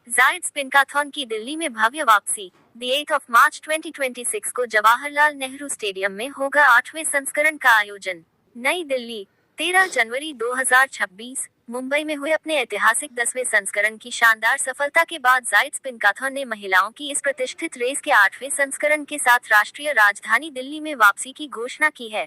जायड्स पिंकाथॉन की दिल्ली में भव्य वापसी। The 8 of March 2026 को जवाहरलाल नेहरू स्टेडियम में होगा 8वें संस्करण का आयोजन। नई दिल्ली, 13 जनवरी 2026। मुंबई में हुए अपने ऐतिहासिक 10वें संस्करण की शानदार सफलता के बाद जायड्स पिंकाथॉन ने महिलाओं की इस प्रतिष्ठित रेस के 8वें संस्करण के साथ राष्ट्रीय राजधानी दिल्ली में वापसी की घोषणा की है।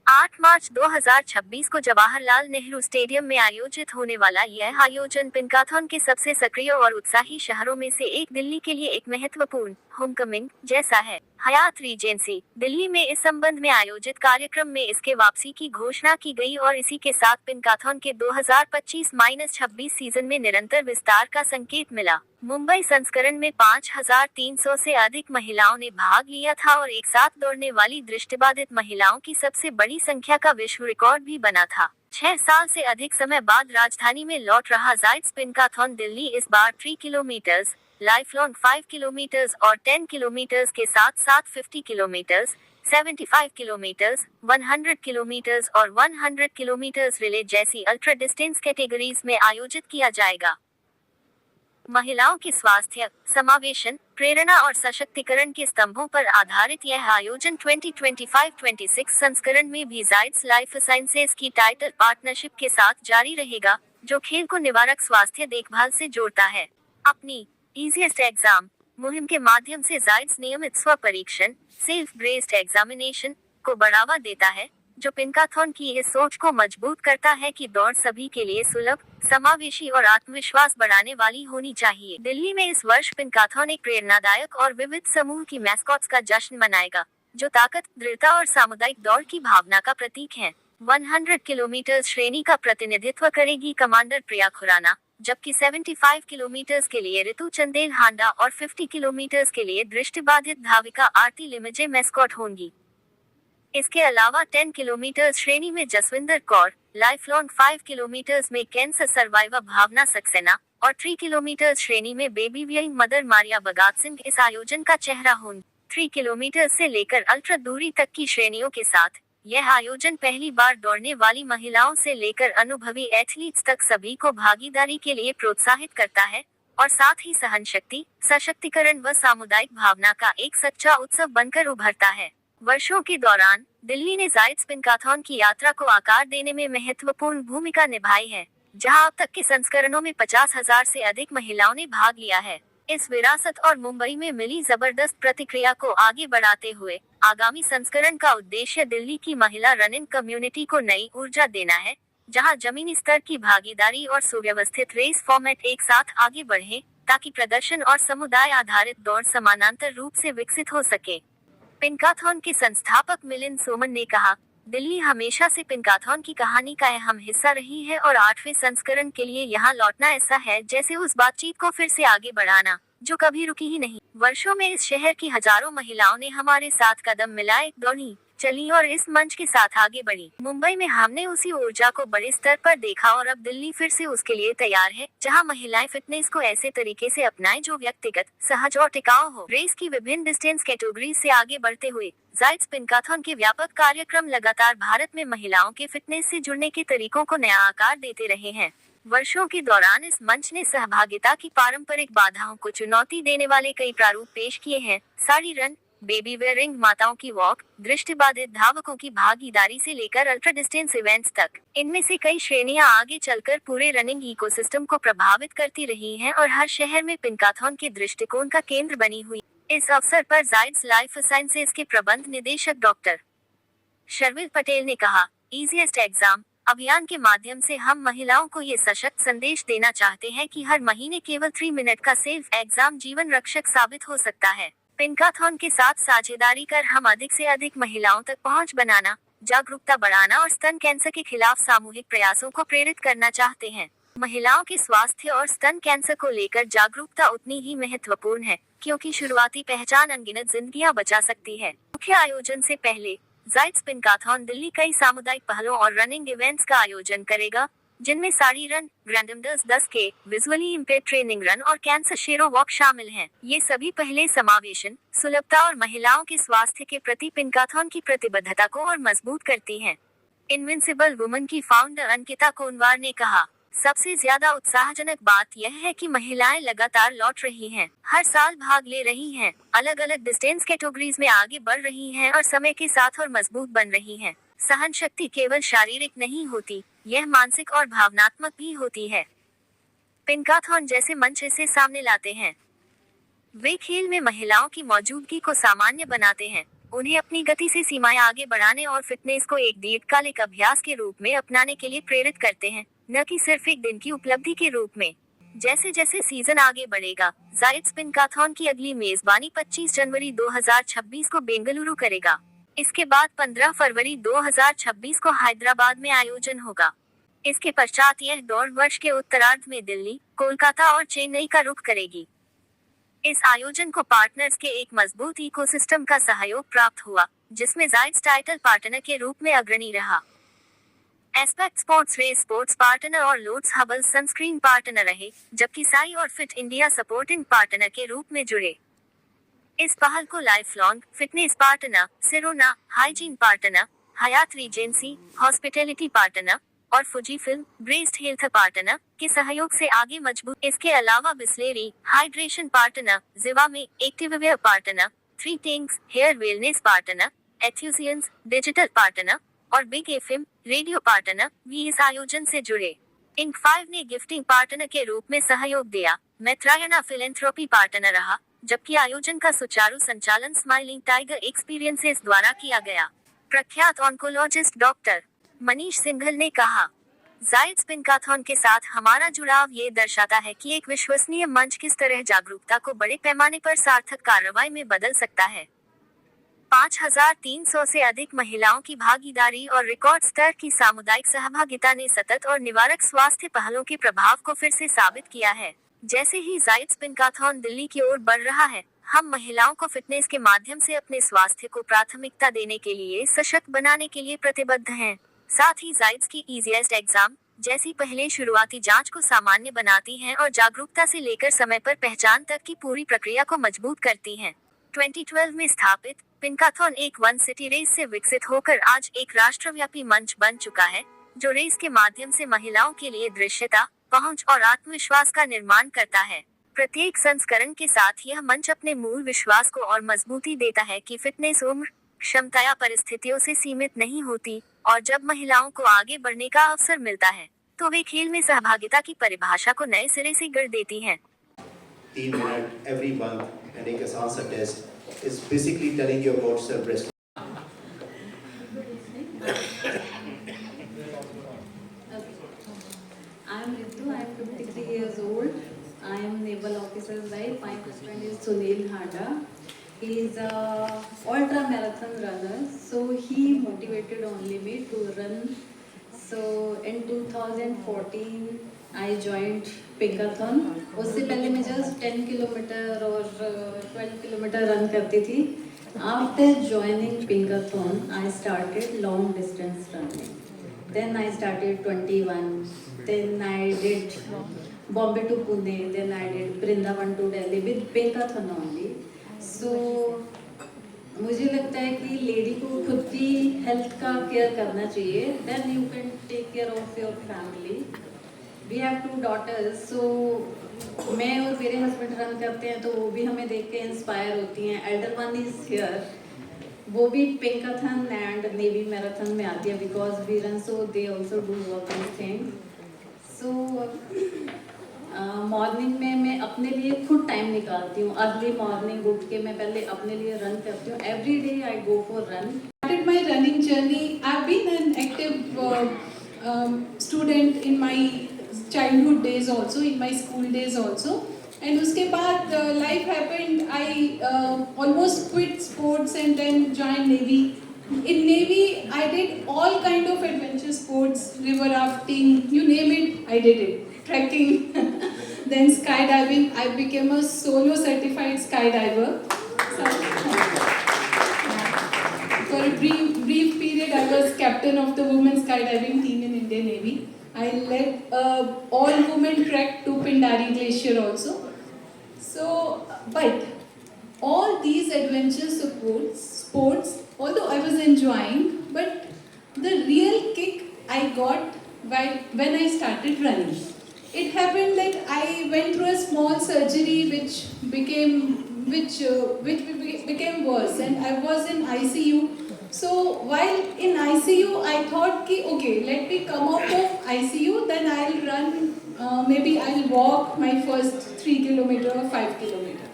8 मार्च 2026 को जवाहरलाल नेहरू स्टेडियम में आयोजित होने वाला यह आयोजन पिंकाथॉन के सबसे सक्रिय और उत्साही शहरों में से एक दिल्ली के लिए एक महत्वपूर्ण होमकमिंग जैसा है। हयात रीजेंसी दिल्ली में इस संबंध में आयोजित कार्यक्रम में इसके वापसी की घोषणा की गई और इसी के साथ पिंकाथॉन के 2025-26 सीजन में निरंतर विस्तार का संकेत मिला। मुंबई संस्करण में 5,300 से अधिक महिलाओं ने भाग लिया था और एक साथ दौड़ने वाली दृष्टिबाधित महिलाओं की सबसे बड़ी संख्या का विश्व रिकॉर्ड भी बना था। 6 साल से अधिक समय बाद राजधानी में लौट रहा जायड्स पिंकाथॉन दिल्ली इस बार 3 किलोमीटर, लाइफलॉन्ग 5 किलोमीटर और 10 किलोमीटर के साथ साथ 50 किलोमीटर, 75 किलोमीटर, 100 किलोमीटर और 100 किलोमीटर रिले जैसी अल्ट्रा डिस्टेंस कैटेगरीज में आयोजित किया जाएगा। महिलाओं के स्वास्थ्य, समावेशन, प्रेरणा और सशक्तिकरण के स्तंभों पर आधारित यह आयोजन 2025-26 संस्करण में भी जायड्स लाइफ साइंसेज की टाइटल पार्टनरशिप के साथ जारी रहेगा, जो खेल को निवारक स्वास्थ्य देखभाल से जोड़ता है। अपनी ईजीएस्ट एग्जाम मुहिम के माध्यम से जायड्स नियमित स्व परीक्षण सेल्फ ब्रेस्ड एग्जामिनेशन को बढ़ावा देता है, जो पिंकाथॉन की इस सोच को मजबूत करता है कि दौड़ सभी के लिए सुलभ, समावेशी और आत्मविश्वास बढ़ाने वाली होनी चाहिए। दिल्ली में इस वर्ष पिंकाथॉन एक प्रेरणादायक और विविध समूह की मैस्कॉट्स का जश्न मनाएगा, जो ताकत, दृढ़ता और सामुदायिक दौड़ की भावना का प्रतीक है। 100 किलोमीटर श्रेणी का प्रतिनिधित्व करेगी कमांडर प्रिया खुराना, जबकि 75 किलोमीटर के लिए ऋतु चंदेल हांडा और 50 किलोमीटर के लिए दृष्टिबाधित धाविका आरती लिमजे मैस्कॉट होंगी। इसके अलावा 10 किलोमीटर श्रेणी में जसविंदर कौर, लाइफलॉन्ग 5 किलोमीटर में कैंसर सर्वाइवर भावना सक्सेना और 3 किलोमीटर श्रेणी में बेबी वियंग मदर मारिया बगात सिंह इस आयोजन का चेहरा होंगी। 3 किलोमीटर से लेकर अल्ट्रा दूरी तक की श्रेणियों के साथ यह आयोजन पहली बार दौड़ने वाली महिलाओं से लेकर अनुभवी एथलीट्स तक सभी को भागीदारी के लिए प्रोत्साहित करता है और साथ ही सहनशक्ति, सशक्तिकरण व सामुदायिक भावना का एक सच्चा उत्सव बनकर उभरता है। वर्षों के दौरान दिल्ली ने जायड्स पिंकाथॉन की यात्रा को आकार देने में महत्वपूर्ण भूमिका निभाई है, जहां अब तक के संस्करणों में 50,000 से अधिक महिलाओं ने भाग लिया है। इस विरासत और मुंबई में मिली जबरदस्त प्रतिक्रिया को आगे बढ़ाते हुए आगामी संस्करण का उद्देश्य दिल्ली की महिला रनिंग कम्युनिटी को नई ऊर्जा देना है, जहां जमीनी स्तर की भागीदारी और सुव्यवस्थित रेस फॉर्मेट एक साथ आगे बढ़े, ताकि प्रदर्शन और समुदाय आधारित दौड़ समानांतर रूप से विकसित हो सके। पिंकाथॉन के संस्थापक मिलिंद सोमन ने कहा, दिल्ली हमेशा से पिंकाथॉन की कहानी का अहम हिस्सा रही है और 8वें संस्करण के लिए यहाँ लौटना ऐसा है जैसे उस बातचीत को फिर से आगे बढ़ाना, जो कभी रुकी ही नहीं। वर्षों में इस शहर की हजारों महिलाओं ने हमारे साथ कदम मिलाए, दौड़ी, चली और इस मंच के साथ आगे बढ़ी। मुंबई में हमने उसी ऊर्जा को बड़े स्तर पर देखा और अब दिल्ली फिर से उसके लिए तैयार है, जहां महिलाएं फिटनेस को ऐसे तरीके से अपनाएं जो व्यक्तिगत, सहज और टिकाऊ हो। रेस की विभिन्न डिस्टेंस कैटेगरी से आगे बढ़ते हुए जायड्स पिंकाथॉन के व्यापक कार्यक्रम लगातार भारत में महिलाओं के फिटनेस से जुड़ने के तरीकों को नया आकार देते रहे हैं। वर्षों के दौरान इस मंच ने सहभागिता की पारंपरिक बाधाओं को चुनौती देने वाले कई प्रारूप पेश किए हैं। साड़ी रन, बेबी वेयरिंग, माताओं की वॉक, दृष्टिबाधित धावकों की भागीदारी से लेकर अल्ट्रा डिस्टेंस इवेंट्स तक। इनमें से कई श्रेणियां आगे चलकर पूरे रनिंग इकोसिस्टम को प्रभावित करती रही हैं और हर शहर में पिंकाथॉन के दृष्टिकोण का केंद्र बनी हुई। इस अवसर पर जायड्स लाइफ साइंसेज के प्रबंध निदेशक डॉक्टर शर्विल पटेल ने कहा, ईजीएस्ट एग्जाम अभियान के माध्यम से हम महिलाओं को ये सशक्त संदेश देना चाहते हैं कि हर महीने केवल 3 मिनट का सेल्फ एग्जाम जीवन रक्षक साबित हो सकता है। पिंकाथॉन के साथ साझेदारी कर हम अधिक से अधिक महिलाओं तक पहुंच बनाना, जागरूकता बढ़ाना और स्तन कैंसर के खिलाफ सामूहिक प्रयासों को प्रेरित करना चाहते हैं। महिलाओं के स्वास्थ्य और स्तन कैंसर को लेकर जागरूकता उतनी ही महत्वपूर्ण है, क्योंकि शुरुआती पहचान अनगिनत जिंदगियां बचा सकती है। मुख्य आयोजन से पहले जायड्स पिंकाथॉन दिल्ली कई सामुदायिक पहलों और रनिंग इवेंट्स का आयोजन करेगा, जिनमें sari run, grandmothers 10K, visually impaired training run और कैंसर शेरो वॉक शामिल हैं। ये सभी पहले समावेशन, सुलभता और महिलाओं के स्वास्थ्य के प्रति पिंकाथॉन की प्रतिबद्धता को और मजबूत करती हैं। इनविंसिबल वुमन की फाउंडर अंकिता कोनवार ने कहा, सबसे ज्यादा उत्साहजनक बात यह है कि महिलाएं लगातार लौट रही हैं, हर साल भाग ले रही हैं, अलग अलग डिस्टेंस कैटेगरीज में आगे बढ़ रही हैं और समय के साथ और मजबूत बन रही हैं। सहन शक्ति केवल शारीरिक नहीं होती, यह मानसिक और भावनात्मक भी होती है। पिंकाथॉन जैसे मंच इसे सामने लाते हैं। वे खेल में महिलाओं की मौजूदगी को सामान्य बनाते हैं, उन्हें अपनी गति से सीमाएं आगे बढ़ाने और फिटनेस को एक दीर्घकालिक अभ्यास के रूप में अपनाने के लिए प्रेरित करते हैं, न कि सिर्फ एक दिन की उपलब्धि के रूप में। जैसे जैसे सीजन आगे बढ़ेगा, जायड्स पिंकाथॉन की अगली मेजबानी 25 जनवरी 2026 को बेंगलुरु करेगा। इसके बाद 15 फरवरी 2026 को हैदराबाद में आयोजन होगा। इसके पश्चात यह दौड़ वर्ष के उत्तरार्ध में दिल्ली, कोलकाता और चेन्नई का रुख करेगी। इस आयोजन को पार्टनर्स के एक मजबूत इकोसिस्टम का सहयोग प्राप्त हुआ, जिसमें जायड्स टाइटल पार्टनर के रूप में अग्रणी रहा। Aspect sports race sports partner और लोट्स हबल सनस्क्रीन पार्टनर रहे, जबकि साई और फिट इंडिया सपोर्टिंग पार्टनर के रूप में जुड़े। इस पहल को lifelong fitness partner, Sirona hygiene partner, Hyatt Regency hospitality partner और Fujifilm breast health partner के सहयोग से आगे मजबूत। इसके अलावा Bisleri hydration partner, Zivame activewear partner, three टेंक्स हेयर वेलनेस पार्टनर, एथ्यूसियंस डिजिटल पार्टनर और बिग एफएम रेडियो पार्टनर भी इस आयोजन से जुड़े। इंक 5 ने गिफ्टिंग पार्टनर के रूप में सहयोग दिया। मैत्रायना फिलेंथ्रोपी पार्टनर रहा, जबकि आयोजन का सुचारू संचालन स्माइलिंग टाइगर एक्सपीरियंसेस द्वारा किया गया। प्रख्यात ऑन्कोलॉजिस्ट डॉक्टर मनीष सिंघल ने कहा, जायड्स पिंकाथॉन के साथ हमारा जुड़ाव ये दर्शाता है कि एक विश्वसनीय मंच किस तरह जागरूकता को बड़े पैमाने पर सार्थक कार्रवाई में बदल सकता है। 5300 से अधिक महिलाओं की भागीदारी और रिकॉर्ड स्तर की सामुदायिक सहभागिता ने सतत और निवारक स्वास्थ्य पहलों के प्रभाव को फिर से साबित किया है। जैसे ही जायड्स पिंकाथॉन दिल्ली की ओर बढ़ रहा है, हम महिलाओं को फिटनेस के माध्यम से अपने स्वास्थ्य को प्राथमिकता देने के लिए सशक्त बनाने के लिए प्रतिबद्ध हैं। साथ ही जायड्स की इजीएस्ट एग्जाम जैसी पहले शुरुआती जांच को सामान्य बनाती हैं और जागरूकता से लेकर समय पर पहचान तक की पूरी प्रक्रिया को मजबूत करती हैं। 2012 में स्थापित पिंकाथॉन एक वन सिटी रेस से विकसित होकर आज एक राष्ट्रव्यापी मंच बन चुका है, जो रेस के माध्यम से महिलाओं के लिए दृश्यता, पहुंच और आत्मविश्वास का निर्माण करता है। प्रत्येक संस्करण के साथ यह मंच अपने मूल विश्वास को और मजबूती देता है कि फिटनेस उम्र, क्षमता या परिस्थितियों से सीमित नहीं होती, और जब महिलाओं को आगे बढ़ने का अवसर मिलता है, तो वे खेल में सहभागिता की परिभाषा को नए सिरे से गढ़ देती हैं। 3 minutes every month and एक आसान सा test is basically telling you about self breast. I am Ritu. I am 53 years old. I am naval officer's wife. My husband is Sunil Hada. He is a ultra marathon runner. So he motivated only me to run. So in 2014 I joined Pinkathon. उससे पहले मैं just 10 kilometre और 12 kilometre run करती थी. After joining Pinkathon, I started long distance running. Then I started 21. Then I did Bombay to Pune. Then I did Vrindavan to Delhi with Pinkathon only. So मुझे लगता है कि lady को खुद की हेल्थ का केयर करना चाहिए. Then you can take care of your family. We have 2 daughters. So मैं और मेरे हस्बैंड रन करते हैं तो वो भी हमें देख के इंस्पायर होती हैं. Elder one is here. वो भी पिंकाथन एंड नेवी मैराथन में आती है because we run, so they also do work this thing. So morning में मैं अपने लिए खुद टाइम निकालती हूँ. अर्ली मॉर्निंग उठ के मैं पहले अपने लिए रन करती हूँ. Every day I go for run. Started my running journey. I've been an active student in my childhood days also, in my school days also. And उसके बाद life happened. I almost quit sports and then joined Navy. In Navy, I did all kind of adventure sports, river rafting, you name it, I did it. Trekking, then skydiving. I became a solo certified skydiver. So, for a brief period, I was captain of the women's skydiving team in Indian Navy. I led all-women trek to Pindari Glacier also. So, but all these adventure sports, although I was enjoying, but the real kick I got when I started running. It happened that I went through a small surgery which became worse, and I was in ICU. So while in ICU, I thought ki okay, let me come out of ICU, then I'll run. Maybe I'll walk my first 3 kilometer or 5 kilometer.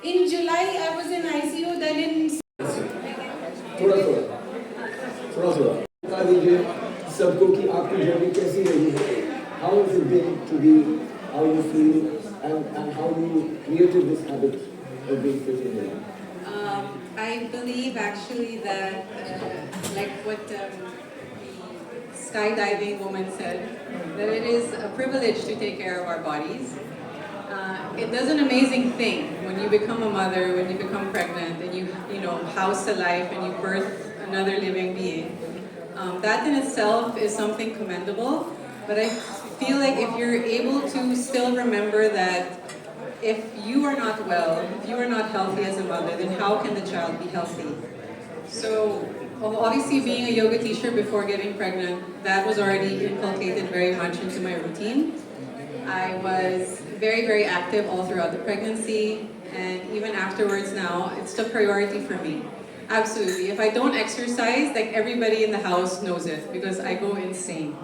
In July, I was in ICU. Then in थोड़ा बता दीजिए सबको कि आपकी journey कैसी रही है, how has it been to be how you feel and how you created this habit of being fit in your life? I believe actually that, like what the skydiving woman said, that it is a privilege to take care of our bodies. It does an amazing thing when you become a mother, when you become pregnant, and you know house a life and you birth another living being. That in itself is something commendable. But I feel like if you're able to still remember that if you are not well, if you are not healthy as a mother, then how can the child be healthy? So obviously being a yoga teacher before getting pregnant, that was already inculcated very much into my routine. I was very, very active all throughout the pregnancy, and even afterwards now, it's the priority for me. Absolutely. If I don't exercise, like everybody in the house knows it because I go insane.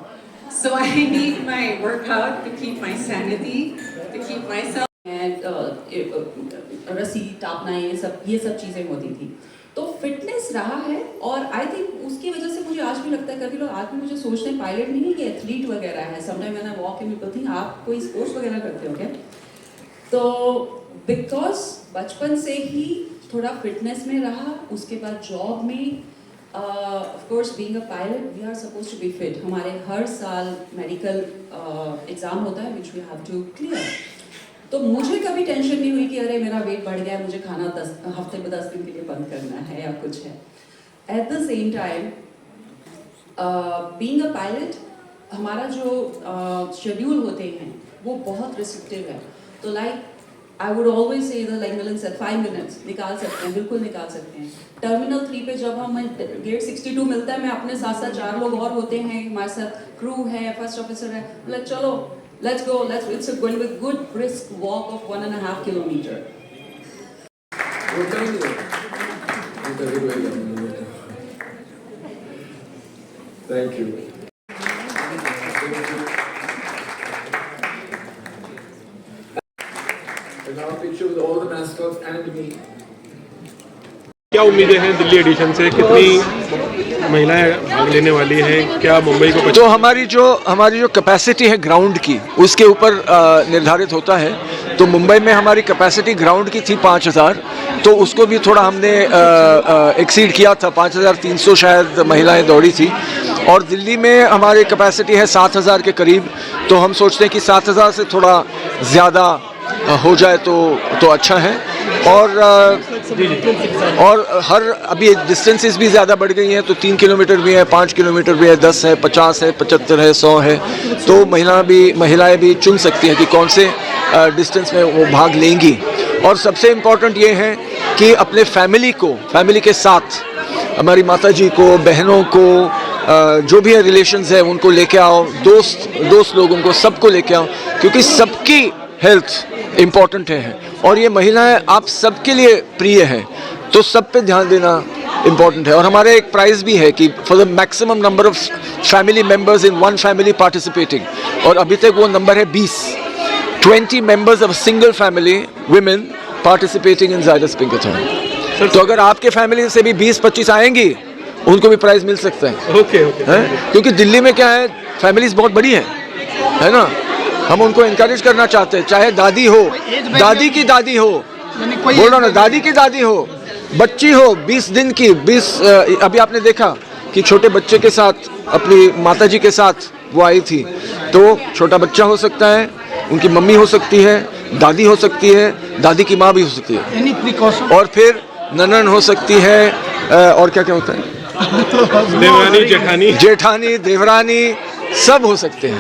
So I need my workout to keep my sanity, to keep myself. And रस्सी टापना ये सब चीज़ें होती थी, तो fitness रहा है। और आई थिंक उसकी वजह से मुझे आज भी लगता है, कभी लोग आज भी मुझे सोचते हैं पायलट नहीं है कि एथलीट वगैरह है। Sometime when I walk in people think आप कोई स्पोर्ट्स वगैरह करते हो क्या? तो बिकॉज बचपन से ही थोड़ा फिटनेस में रहा, उसके बाद जॉब में of course being a pilot we are suppose to be fit. हमारे हर साल मेडिकल एग्जाम होता है which we have to clear. तो मुझे कभी टेंशन नहीं हुई कि अरे मेरा वेट बढ़ गया है, मुझे खाना हफ्ते में 10 दिन के लिए बंद करना है या कुछ है। At the same time being a pilot हमारा जो शेड्यूल होते हैं वो बहुत रिस्ट्रिक्टिव है। तो like I would always say like Milan said 5 minutes निकाल सकते हैं, बिल्कुल निकाल सकते हैं। टर्मिनल 3 पे जब हम गेट 62 मिलता है, मैं अपने साथ साथ 4 लोग और होते हैं, हमारे साथ क्रू है, फर्स्ट ऑफिसर है, मतलब चलो let's go, it's going with good brisk walk of 1.5 kilometer. Thank you. And now a picture with all the mascots and me. क्या उम्मीदें हैं दिल्ली एडिशन से? कितनी महिलाएं भाग लेने वाली हैं? क्या मुंबई को तो हमारी जो कैपेसिटी है ग्राउंड की उसके ऊपर निर्धारित होता है। तो मुंबई में हमारी कैपेसिटी ग्राउंड की थी 5000, तो उसको भी थोड़ा हमने एक्सीड किया था, 5300 शायद महिलाएं दौड़ी थी। और दिल्ली में हमारी कैपेसिटी है 7000 के करीब, तो हम सोचते हैं कि 7000 से थोड़ा ज़्यादा हो जाए तो अच्छा है। और हर अभी डिस्टेंसेस भी ज़्यादा बढ़ गई हैं, तो 3 किलोमीटर भी है, 5 किलोमीटर भी है, 10 है, 50 है, 75 है, 100 है। तो महिलाएं भी चुन सकती हैं कि कौन से डिस्टेंस में वो भाग लेंगी। और सबसे इम्पोर्टेंट ये है कि अपने फैमिली के साथ हमारी माता जी को, बहनों को, जो भी है रिलेशंस है उनको लेके आओ, दोस्त लोगों को सबको लेके आओ, क्योंकि सबकी हेल्थ इम्पॉर्टेंट है। और ये महिलाएं आप सबके लिए प्रिय हैं, तो सब पे ध्यान देना इम्पॉर्टेंट है। और हमारे एक प्राइज़ भी है कि for the maximum number of family members in one family participating, और अभी तक वो नंबर है 20 members of single family women participating in Zydus Pinkathon. तो अगर आपके फैमिली से भी 20-25 आएंगी, उनको भी प्राइज़ मिल सकता है। ओके। क्योंकि दिल्ली में क्या है, फैमिलीज बहुत बड़ी है ना। हम उनको इनकरेज करना चाहते हैं, चाहे दादी हो, दादी की दादी हो, बोल रहा ना, दादी की दादी हो, बच्ची हो 20 दिन की, अभी आपने देखा कि छोटे बच्चे के साथ अपनी माताजी के साथ वो आई थी। तो छोटा बच्चा हो सकता है, उनकी मम्मी हो सकती है, दादी हो सकती है, दादी की माँ भी हो सकती है, और फिर ननन हो सकती है, और क्या होता है, देवरानी, जेठानी, देवरानी, सब हो सकते हैं।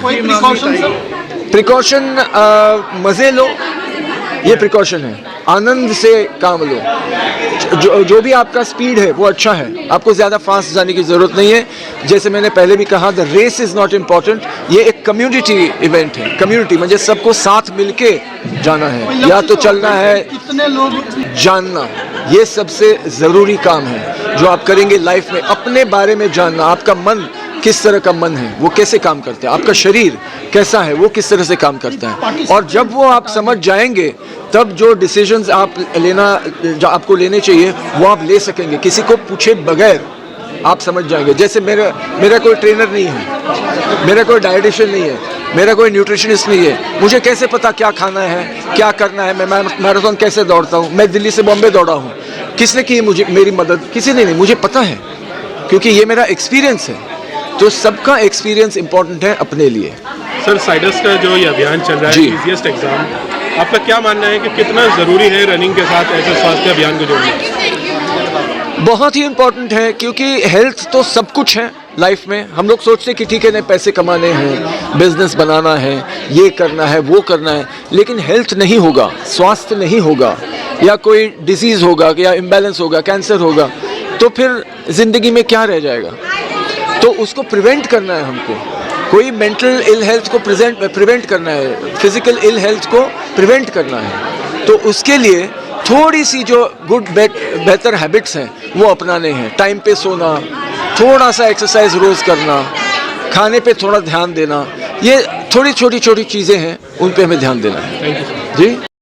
प्रिकॉशन मज़े लो, ये प्रिकॉशन है, आनंद से काम लो। जो भी आपका स्पीड है वो अच्छा है, आपको ज़्यादा फास्ट जाने की ज़रूरत नहीं है। जैसे मैंने पहले भी कहा, the race is not important, ये एक कम्युनिटी इवेंट है। कम्युनिटी म्हणजे सबको साथ मिलके जाना है, या तो चलना है, जानना, ये सबसे ज़रूरी काम है जो आप करेंगे लाइफ में। अपने बारे में जानना, आपका मन किस तरह का मन है, वो कैसे काम करता है, आपका शरीर कैसा है, वो किस तरह से काम करता है। और जब वो आप समझ जाएंगे तब जो डिसीजंस आप जो आपको लेने चाहिए वो आप ले सकेंगे, किसी को पूछे बगैर आप समझ जाएंगे। जैसे मेरा कोई ट्रेनर नहीं है, मेरा कोई डाइटिशियन नहीं है, मेरा कोई न्यूट्रिशनिस्ट नहीं है, मुझे कैसे पता क्या खाना है, क्या करना है, मैं मैराथन कैसे दौड़ता हूँ, मैं दिल्ली से बॉम्बे दौड़ा हूँ, किसने की मुझे मेरी मदद, किसी ने नहीं, मुझे पता है क्योंकि ये मेरा एक्सपीरियंस है। तो सबका एक्सपीरियंस इंपॉर्टेंट है अपने लिए। सर, साइडस का जो ये अभियान चल रहा है, जी। इजीएस्ट एग्जाम, आपका क्या मानना है कि कितना ज़रूरी है रनिंग के साथ ऐसे स्वास्थ्य अभियान को जोड़ना? बहुत ही इम्पोर्टेंट है, क्योंकि हेल्थ तो सब कुछ है लाइफ में। हम लोग सोचते हैं कि ठीक है ना, पैसे कमाने हैं, बिजनेस बनाना है, ये करना है, वो करना है, लेकिन हेल्थ नहीं होगा, स्वास्थ्य नहीं होगा, या कोई डिजीज़ होगा, या इम्बैलेंस होगा, कैंसर होगा, तो फिर ज़िंदगी में क्या रह जाएगा। तो उसको प्रिवेंट करना है हमको, कोई मेंटल इल हेल्थ को प्रिवेंट करना है, फिजिकल इल हेल्थ को प्रिवेंट करना है। तो उसके लिए थोड़ी सी जो बेहतर हैबिट्स हैं वो अपनाने हैं। टाइम पे सोना, थोड़ा सा एक्सरसाइज रोज़ करना, खाने पे थोड़ा ध्यान देना, ये थोड़ी छोटी चीज़ें हैं, उन पे हमें ध्यान देना है। जी।